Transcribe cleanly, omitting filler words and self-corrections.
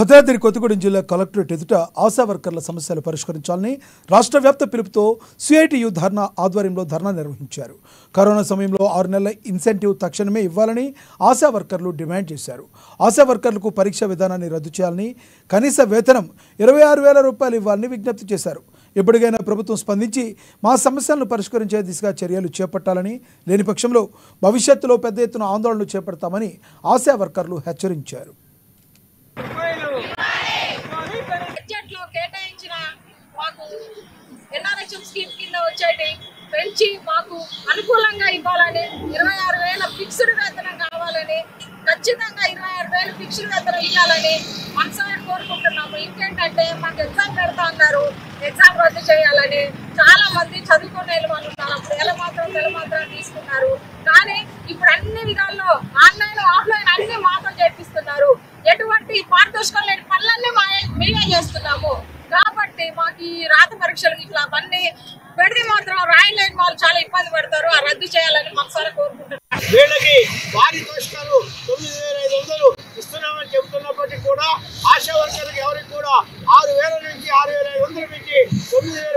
భద్రాద్రి కొత్తగూడెం జిల్లా కలెక్టరేట్ ఎదుట ఆశా వర్కర్ల సమస్యలు పరిష్కరించాలని రాష్ట్ర వ్యాప్త పిలుపుతో సిఐటియు ధర్నా ఆధ్వర్యంలో ధర్నా నిర్వహించారు. కరోనా సమయంలో 6 నెలల ఇన్సెంటివ్ తక్షణమే ఇవ్వాలని ఆశా వర్కర్లు డిమాండ్ చేశారు. ఆశా వర్కర్లకు పరీక్ష విధానాన్ని రద్దు చేయాలని, కనీస వేతనం 26,000 రూపాయలు ఇవ్వాలని విజ్ఞప్తి చేశారు. ఎప్పటికైనా ప్రభుత్వం స్పందించి మా సమస్యలను పరిష్కరించే దిశగా చర్యలు చేపట్టాలని, లేని పక్షంలో భవిష్యత్తులో పెద్ద ఎత్తున ఆందోళనలు చేపడతామని ఆశా వర్కర్లు హెచ్చరించారు. బడ్జెట్లో కేటాయించిన మాకు ఎన్ఆర్హెచ్ఎం స్కీమ్ కింద వచ్చేటి పెంచి మాకు అనుకూలంగా ఇవ్వాలని, 26,000 ఫిక్స్డ్ వేతనం కావాలని, ఖచ్చితంగా 26,000 ఫిక్స్డ్ వేతనం ఇవ్వాలని మనసారి కోరుకుంటున్నాము. ఇంకేంటంటే మాకు ఎగ్జామ్ పెడతా అన్నారు, ఎగ్జామ్ రద్దు చేయాలని. చాలా మంది చదువుకునే వాళ్ళు ఉన్నారు, అప్పుడు తెలమాత్రం తీసుకున్నారు. కానీ ఇప్పుడు అన్ని విధాల్లో ఆన్లైన్ ఆఫ్లైన్ అన్ని మాతో చేపిస్తున్నారు. ఎటువంటి పారితోషికం లేని పనులన్నీ మేమే చేస్తున్నాము. కాబట్టి మాకు ఈ రాత పరీక్షలు ఇట్లా అవన్నీ పెడితే మాత్రం రాయలేని వాళ్ళు చాలా ఇబ్బంది పడతారు. ఆ రద్దు చేయాలని మనసారా కోరుకుంటున్నారు. వీళ్ళకి పారితోషికాలు 9,500 ఇస్తున్నామని చెబుతున్నప్పటికీ కూడా ఆశా వర్కర్లకు ఎవరికి కూడా 6,000 నుంచి 6,500 నుంచి 9,000